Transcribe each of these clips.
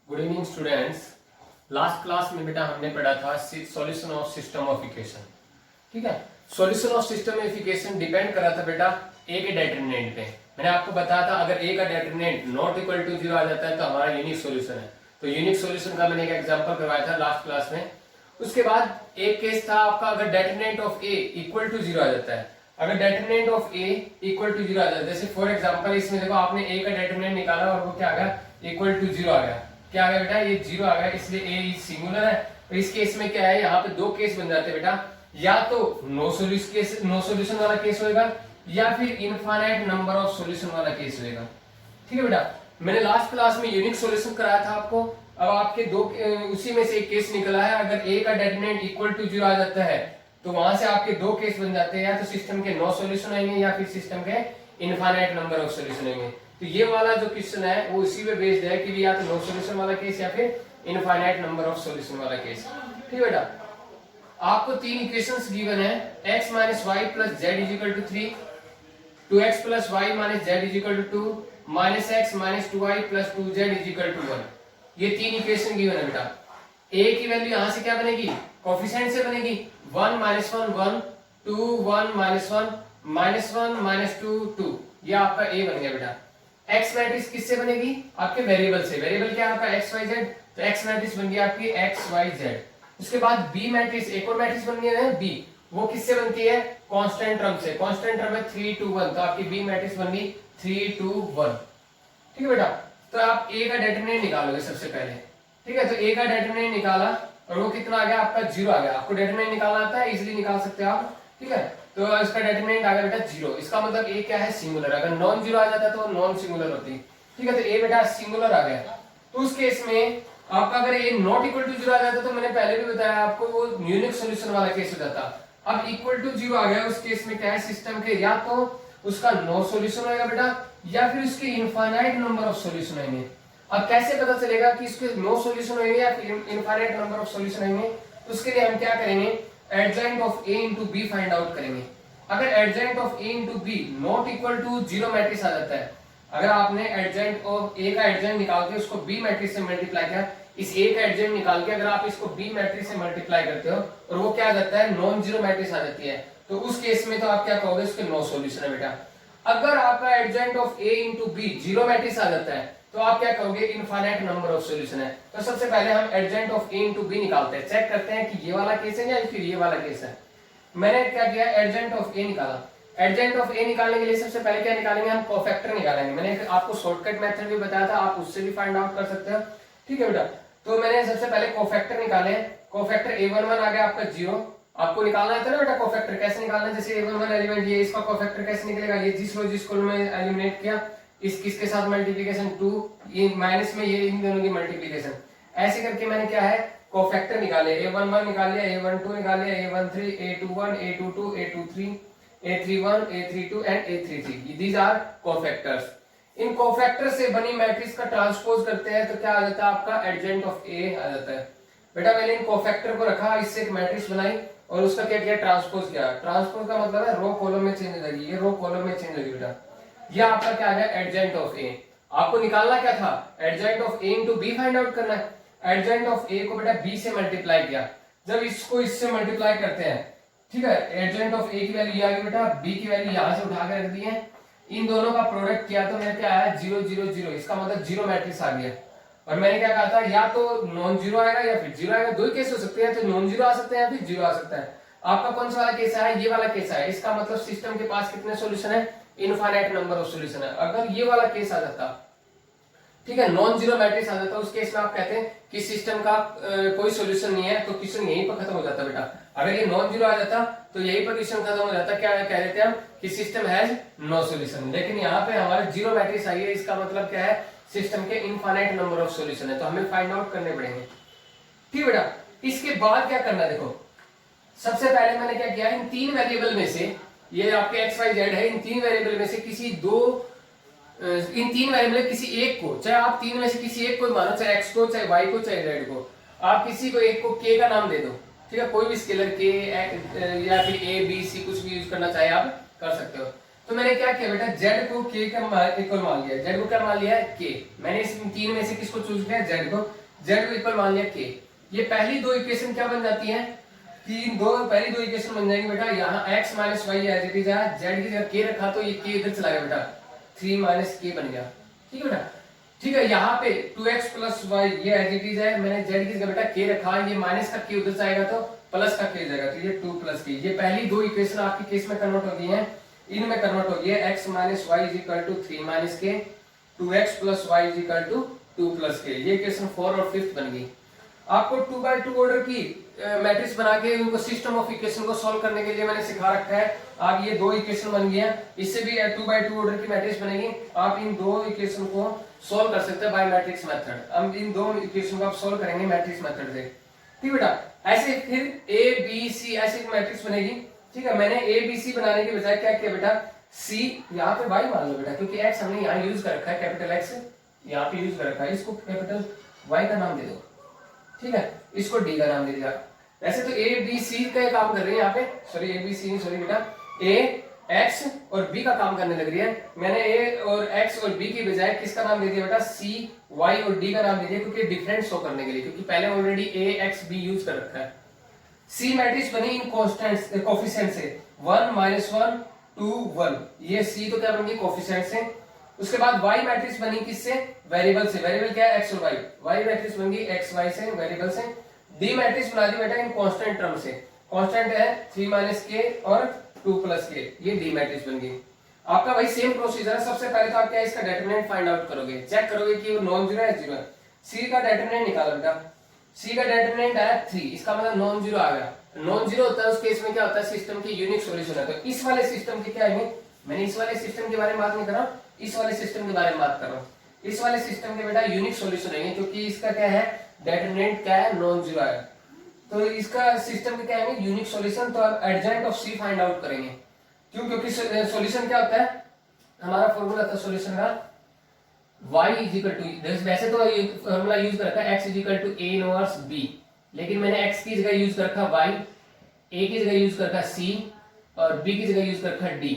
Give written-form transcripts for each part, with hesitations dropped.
Good evening students. Last class में बेटा हमने पढ़ा था solution of system of equation. ठीक है, solution of system of equation depend करा था बेटा ए के डेटरमिनेंट पे। मैंने आपको बताया था अगर ए का डेटरमिनेंट नॉट इक्वल टू 0 आ जाता है तो हमारा यूनिक सॉल्यूशन है। तो यूनिक सॉल्यूशन का मैंने एक एग्जांपल करवाया था लास्ट क्लास में। उसके बाद एक केस था आपका अगर determinant of A equal to 0 आ जाता है। अगर determinant of A equal to 0 आ जाता है, जैसे फॉर एग्जांपल इसमें देखो आपने ए का डेटरमिनेंट निकाला और वो क्या आ गया, इक्वल टू 0 आ गया। क्या आ गया बेटा, ये 0 आ गया, इसलिए ए इज सिंगुलर है। तो इस केस में क्या है, यहाँ पे दो केस बन जाते हैं बेटा, या तो नो सॉल्यूशन वाला केस होगा या फिर इनफाइनाइट नंबर ऑफ सॉल्यूशन वाला केस होगा। ठीक है बेटा, मैंने लास्ट क्लास में यूनिक सॉल्यूशन कराया था आपको। अब आपके दो उसी में से एक केस निकला है, अगर ए का डेटरमिनेंट इक्वल टू 0 आ जाता है तो वहां से आपके दो केस बन जाते हैं, या तो सिस्टम के नो सॉल्यूशन आएंगे या फिर सिस्टम के इनफाइनाइट नंबर ऑफ सॉल्यूशन आएंगे। तो ये वाला जो क्वेश्चन है वो इसी पे बेस्ड है कि या तो नो सॉल्यूशन वाला केस या फिर इनफाइनाइट नंबर ऑफ सॉल्यूशन वाला केस। ठीक है बेटा, आपको तीन इक्वेशंस गिवन है, x minus Y plus Z is equal to 3, 2x plus Y minus Z is equal to 2, minus X minus 2y plus 2z is equal to 1। ये तीन equation given है बेटा। a की वैल्यू यहां से क्या बनेगी, कोफिशिएंट से बनेगी, 1 माइनस 1 1, 2 1 माइनस 1 माइनस 1 माइनस 2 2, ये आपका a बन गया बेटा। x मैट्रिक्स किससे बनेगी, आपके वेरिएबल से। वेरिएबल क्या है आपका x y z, तो x मैट्रिक्स बन गया आपकी x y z। उसके बाद b मैट्रिक्स, एक और मैट्रिक्स बन गया है b, वो किससे बनती है, कांस्टेंट टर्म से। कांस्टेंट टर्म है 3 2 1, तो आपकी b मैट्रिक्स बन गई 3 2 1। ठीक है बेटा, तो आप a का डेटरमिनेंट निकालोगे सबसे पहले। ठीक है, तो a का डेटरमिनेंट निकाला और वो कितना आ गया आपका 0 आ गया। आपको डेटरमिनेंट निकालना आता है, इजीली निकाल सकते हो आप। ठीक है, तो इसका डेटरमिनेंट आ गया बेटा 0। इसका मतलब a क्या है, सिंगुलर। अगर नॉन 0 आ जाता तो नॉन सिंगुलर होती। ठीक है, तो a बेटा सिंगुलर आ गया। तो उस केस में आपका अगर a नॉट इक्वल टू 0 आ जाता तो मैंने पहले भी बताया आपको वो यूनिक सॉल्यूशन वाला केस हो जाता। अब इक्वल टू 0 आ गया, उस केस में क्या है, सिस्टम के या तो उसका नो सॉल्यूशन होगा बेटा या फिर उसके इनफाइनाइट नंबर ऑफ सॉल्यूशन आएंगे। अब कैसे पता चलेगा कि इसके नो सॉल्यूशन होंगे या फिर इनफाइनाइट नंबर ऑफ सॉल्यूशन आएंगे, उसके लिए हम क्या करेंगे, adjoint of a into b find out करेंगे। अगर adjoint of a into b not equal to 0 matrix आ जाता है, अगर आपने एडजॉइंट ऑफ a का एडजॉइंट निकाल के उसको b मैट्रिक्स से मल्टीप्लाई किया, इस a का एडजॉइंट निकाल के अगर आप इसको b मैट्रिक्स से मल्टीप्लाई करते हो और वो क्या आ जाता है, नॉन जीरो मैट्रिक्स आ जाती है, तो उस केस में तो आप क्या कहोगे, उसके नो सॉल्यूशन है बेटा। अगर आपका adjoint of a into b zero matrix आ जाता है तो आप क्या कहोगे, इनफाइनाइट नंबर ऑफ सॉल्यूशन है। तो सबसे पहले हम adjoint of a into b निकालते हैं, चेक करते हैं कि ये वाला केस है या फिर ये वाला केस है। मैंने क्या किया, एडजॉइंट ऑफ a निकाला। एडजॉइंट ऑफ a निकालने के लिए सबसे पहले क्या निकालेंगे, हम कोफैक्टर निकालेंगे। मैंने आपको शॉर्टकट मेथड भी बताया था, आप उससे भी फाइंड आउट कर सकते हो। ठीक है बेटा, तो मैंने सबसे पहले कोफैक्टर निकाले। कोफैक्टर a11 आ गया आपका 0। आपको निकालना है ना बेटा कोफैक्टर, कैसे निकालना है, जैसे a11 एलिमेंट ये, इसका कोफैक्टर कैसे निकलेगा, ये जिस कॉलम में एलिमिनेट किया इस किसके साथ मल्टीप्लिकेशन 2, ये माइनस में ये इन दोनों की मल्टीप्लिकेशन, ऐसे करके मैंने क्या है कोफैक्टर निकाले। a11 निकाल लिया, a12 निकाल लिया, a13, a21, a22, a23, a31, a32 and a33, these are cofactors. इन कोफैक्टर से बनी मैट्रिक्स का ट्रांसपोज करते हैं तो क्या आ जाता है, आपका एडजॉइंट ऑफ a आ जाता है। बेटा मैंने इन कोफैक्टर को रखा, इससे एक मैट्रिक्स बनाई और उसका क्या किया, ट्रांसपोज किया। ट्रांसपोज का मतलब है रो कॉलम में चेंज हो जाएगी, ये रो कॉलम में चेंज होगी बेटा। ये आपका क्या आ गया, एडजॉइंट ऑफ a। आपको निकालना क्या था, adjoint of a into b find out करना है। एडजॉइंट ऑफ a को बेटा b से मल्टीप्लाई किया, जब इसको इससे मल्टीप्लाई करते हैं, ठीक है, एडजॉइंट ऑफ a की वैल्यू ये आ गई बेटा, b की वैल्यू यहां से उठा के रख दी है, इन दोनों का प्रोडक्ट किया तो मेरे क्या आया 0 0 0, इसका मतलब जीरो मैट्रिक्स आ गया। और मैंने क्या कहा था, या तो नॉन जीरो आएगा या फिर जीरो आएगा, दो ही केस हो सकते हैं, तो नॉन जीरो आ सकते हैं या फिर जीरो आ सकता है। आपका कौन सा वाला केस है, ये वाला केस है। इसका मतलब सिस्टम के पास कितने सॉल्यूशन है, इनफाइनाइट नंबर ऑफ सॉल्यूशन है। अगर ये वाला केस आ जाता, ठीक है, नॉन जीरो मैट्रिक्स आ जाता, उस केस में आप कहते हैं कि सिस्टम का कोई सॉल्यूशन नहीं है, तो क्वेश्चन यहीं पर खत्म हो जाता बेटा। अगर ये नॉन जीरो आ जाता तो यहीं पर क्वेश्चन खत्म हो जाता, क्या कह देते हैं हम कि सिस्टम हैज नो सॉल्यूशन। लेकिन यहाँ पे हमारे जीरो मैट्रिक्स आई है, इसका मतलब क्या है, सिस्टम के इनफाइनाइट नंबर ऑफ सॉल्यूशन है, तो हमें फाइंड आउट करने पड़ेंगे। ठीक बेटा, इसके बाद क्या करना है, देखो सबसे पहले मैंने क्या किया, इन तीन वेरिएबल में से, ये आपके एक्स वाई जेड है, इन तीन वेरिएबल में से किसी दो, इन तीन वेरिएबल किसी एक को, चाहे आप तीन में से किसी एक को मानो, चाहे एक्स को, चाहे वाई को, चाहे जेड को, आप किसी को एक को के का नाम दे दो। ठीक है, कोई भी स्केलर के या फिर ए बी सी कुछ भी यूज करना चाहे आप कर सकते हो। तो मैंने क्या किया बेटा, जेड को के का इक्वल मान लिया। जेड को क्या मान लिया है, के। मैंने इस तीन में से किसको चूज किया, जेड को। जेड को इक्वल मान लिया के, ये पहली दो इक्वेशन क्या बन जाती है कि इन दो पहली दो इक्वेशन बन जाएंगे बेटा, यहाँ x minus Y as it is है, जेड की जगह के रखा तो ये के इधर चला गया बेटा, 3 माइनस के बन गया। ठीक है बेटा, ठीक है, यहाँ पे 2x प्लस वाई ये एज इट इज है, मैंने जेड की जगह बेटा के रखा, ये माइनस का के उधर जाएगा तो प्लस का के जाएगा, तो ये 2 प्लस के, ये पहली दो इक्वेशन आपके केस में कन्वर्ट हो गई है, इनमें कन्वर्ट हो गई है, x minus Y is equal to 3 minus K, 2x plus Y is equal to 2 plus K, ये इक्वेशन 4 और 5 बन गई। आपको 2x2 ऑर्डर की मैट्रिक्स बना के उनको सिस्टम ऑफ इक्वेशन को सॉल्व करने के लिए मैंने सिखा रखा है। आप ये दो इक्वेशन बन गई है, इससे भी 2x2 ऑर्डर की मैट्रिक्स बनेगी, आप इन दो इक्वेशन को सॉल्व कर सकते हैं बाय मैट्रिक्स मेथड। हम इन दो इक्वेशन को आप सॉल्व करेंगे मैट्रिक्स मेथड से। ठीक बेटा, ऐसे फिर ए बी सी ऐसे मैट्रिक्स बनेगी। ठीक है, मैंने ए बी सी बनाने के बजाय क्या किया बेटा, सी यहाँ पे वाई मान लो बेटा, क्योंकि एक्स हमने यहाँ यूज कर रखा है, कैपिटल एक्स यहाँ पे यूज कर रखा है, इसको कैपिटल वाई का नाम दे दो। ठीक है, इसको डी का नाम दे दिया। वैसे तो ए बी सी का काम कर रही है यहाँ पे, सॉरी ए बी सी नहीं, सॉरी बेटा, ए एक्स और बी का काम करने लग रही है। मैंने ए और एक्स और बी की बजाय किसका नाम दे दिया बेटा, सी वाई और डी का नाम दे दिया, क्योंकि डिफरेंट शो करने के लिए, क्योंकि पहले ऑलरेडी ए एक्स बी यूज कर रखा है। सी मैट्रिक्स बनी इन कॉन्स्टेंट्स कोफिशिएंट से, 1 -1 2 1, ये सी तो क्या बन गई कोफिशिएंट से। उसके बाद y मैट्रिक्स बनी किससे, वेरिएबल से, वेरिएबल क्या है x और y, y मैट्रिक्स बन गई x y से, वेरिएबल से। d मैट्रिक्स बना दी बेटा इन कांस्टेंट टर्म से, कांस्टेंट है 3 k और 2 k, ये d मैट्रिक्स बन गई। आपका भाई सेम प्रोसीजर है, सबसे पहले तो आप क्या इसका डिटरमिनेंट फाइंड आउट करोगे, चेक करोगे कि वो नॉन जीरो है जीरो है। c का डिटरमिनेंट निकालो बेटा, c का डिटरमिनेंट आया 3, इसका मतलब नॉन जीरो आ गया। नॉन जीरो होता है उस केस में क्या होता है, सिस्टम की यूनिक सॉल्यूशन है। तो इस वाले सिस्टम की क्या है, मैंने इस वाले सिस्टम के बारे में बात नहीं कर रहा, इस वाले सिस्टम के बारे में बात कर रहा हूँ। इस वाले सिस्टम के बेटा यूनिक सॉल्यूशन है, क्योंकि इसका क्या है, डिटरमिनेंट क्या है, नॉन जीरो है, तो इसका सिस्टम का क्या है यूनिक सॉल्यूशन। तो आप adjoint of C find out करेंगे, क्यों, क्योंकि सॉल्यूशन क्या होता है, हमारा फॉर्मूला था सॉल्यूशन का y इज इक्वल टू, वैसे तो ये फॉर्मूला यूज कर रखा है x is equal to a inverse b, लेकिन मैंने x की जगह यूज कर रखा y, a की जगह यूज कर रखा c और b की जगह यूज कर रखा d।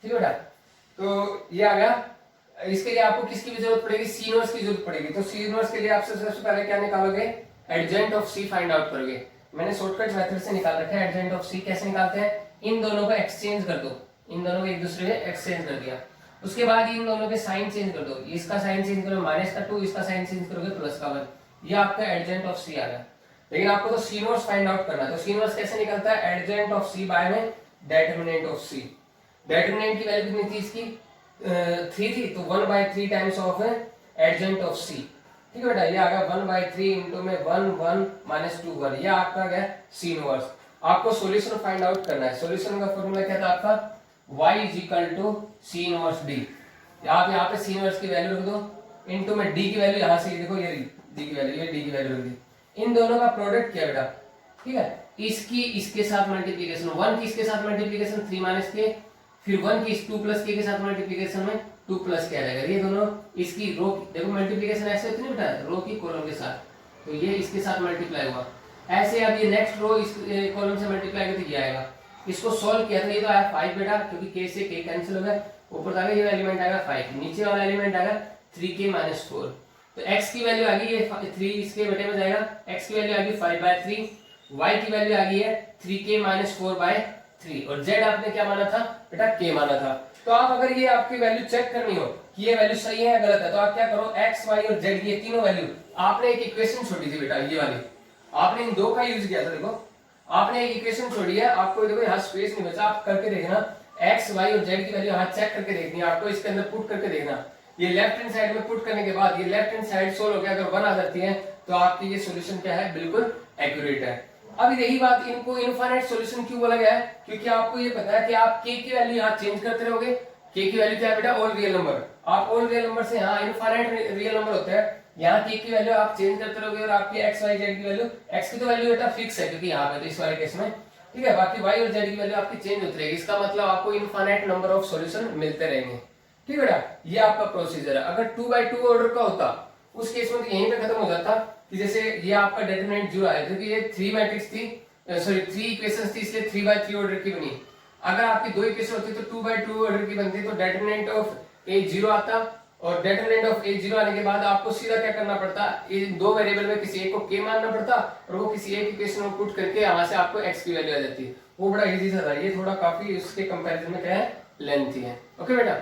ठीक है बेटा, तो ये आ गया। इसके लिए आपको किसकी भी जरूरत पड़ेगी, सी इनवर्स की जरूरत पड़ेगी। तो सी इनवर्स के लिए आप सबसे पहले क्या निकालोगे, adjoint of C find out करोगे। मैंने शॉर्टकट मेथड से निकाल रखा है एडजेंट ऑफ सी। कैसे निकालते हैं, इन दोनों को एक्सचेंज कर दो, इन दोनों को एक दूसरे से एक्सचेंज कर दिया, उसके बाद इन दोनों के साइन चेंज कर दो, इसका साइन चेंज करो -2, इसका साइन चेंज करोगे +1, ये आपका एडजेंट ऑफ सी आ गया। लेकिन आपको तो सी इनवर्स फाइंड आउट करना है, तो सी इनवर्स कैसे निकलता है, एडजेंट ऑफ सी बाय में डिटरमिनेंट ऑफ सी। डिटरमिनेंट की वैल्यू कितनी थी इसकी, 3 थी, तो 1/3 टाइम्स ऑफ एडजेंट ऑफ सी। ठीक है बेटा, ये आ गया 1/3 इंटू में 1 1 -2 1, ये आपका गया सी इनवर्स। आपको सॉल्यूशन फाइंड आउट करना है। सॉल्यूशन का फॉर्मूला क्या था आपका, y is equal to C inverse D. आप यहाँ पे सी इनवर्स की वैल्यू रख दो, इनटू में डी की वैल्यू, यहाँ से देखो ये डी की वैल्यू, ये डी की वैल्यू रख दी। इन दोनों का प्रोडक्ट क्या बेटा, ठीक है, इसकी इसके साथ मल्टीप्लिकेशन, 1 की इसके साथ मल्टीप्लिकेशन 3 k, फिर 1 की 2 k के साथ मल्टीप्लिकेशन में 2 k आ जाएगा। ये दोनों इसकी रो, देखो मल्टीप्लिकेशन ऐसे होती है बेटा, रो की कॉलम के साथ, तो ये इसके साथ मल्टीप्लाई हुआ ऐसे। अब ये नेक्स्ट रो इस कॉलम से मल्टीप्लाई करके ये आएगा। इसको सॉल्व किया तो ये तो आया 5 बेटा, क्योंकि k से k कैंसिल हो गया, ऊपर आगे ये एलिमेंट आएगा 5, नीचे वाला एलिमेंट आएगा 3k - 4। तो x की वैल्यू आ गई है 3, इसके बेटे में जाएगा, x की वैल्यू आ गई 5/3, y की वैल्यू आ गई है 3k - 4/3, और z आपने क्या माना था बेटा, k माना था। तो आप अगर ये आपकी वैल्यू चेक करनी हो कि ये वैल्यू सही है या गलत है, तो आप क्या करो, x y और z, ये तीनों वैल्यू, आपने एक इक्वेशन छोड़ी थी बेटा, ये वाली आपने इन दो का यूज किया था। देखो आपने एक इक्वेशन छोड़ी है, आपको देखो यहाँ स्पेस नहीं बचा, आप करके देखना, x y और z की वैल्यू यहाँ चेक करके देखनी है आपको, इसके अंदर पुट करके देखना। ये लेफ्ट हैंड साइड में पुट करने के बाद ये लेफ्ट हैंड साइड सोल्व हो गया, अगर 1 आ जाती है तो आपकी ये सॉल्यूशन क्या है, बिल्कुल एक्यूरेट है। अब यही बात इनको इनफाइनाइट सॉल्यूशन क्यों बोला गया है, क्योंकि आपको ये पता है कि आप k की वैल्यू यहाँ चेंज करते रहोगे। k की वैल्यू क्या है बेटा, ऑल रियल नंबर, आप ऑल रियल नंबर से यहाँ इनफाइनाइट रियल नंबर होते हैं, यहाँ k की वैल्यू आप चेंज करते रहोगे, और आपकी x y z की वैल्यू, x की तो वैल्यू बेटा फिक्स है क्योंकि यहाँ पे तो इस वाले केस में, ठीक है, बाकी y और z की वैल्यू आपकी चेंज होती रहेगी। इसका मतलब आपको इनफाइनाइट नंबर ऑफ सॉल्यूशन मिलते रहेंगे। ठीक है बेटा, ये आपका प्रोसीजर है। अगर 2/2 ऑर्डर का होता उस केस में तो यहीं पे खत्म हो जाता, कि जैसे ये आपका डिटरमिनेंट 0 आया, क्योंकि ये 3 मैट्रिक्स थी, सॉरी 3 इक्वेशंस थी, इसलिए 3/3 ऑर्डर की बनी। अगर आपकी 2 इक्वेशन होती तो 2/2 ऑर्डर की बनती, तो डिटरमिनेंट ऑफ a 0 आता और डिटरमिनेंट ऑफ ए 0 आने के बाद आपको सीधा क्या करना पड़ता, इन दो वेरिएबल में किसी एक को के मानना पड़ता और वो किसी एक इक्वेशन में पुट करके यहाँ से आपको एक्स की वैल्यू आ जाती है। वो बड़ा इजी था, ये थोड़ा काफी उसके कंपैरिजन में क्या है लेंथी है। ओके बेटा।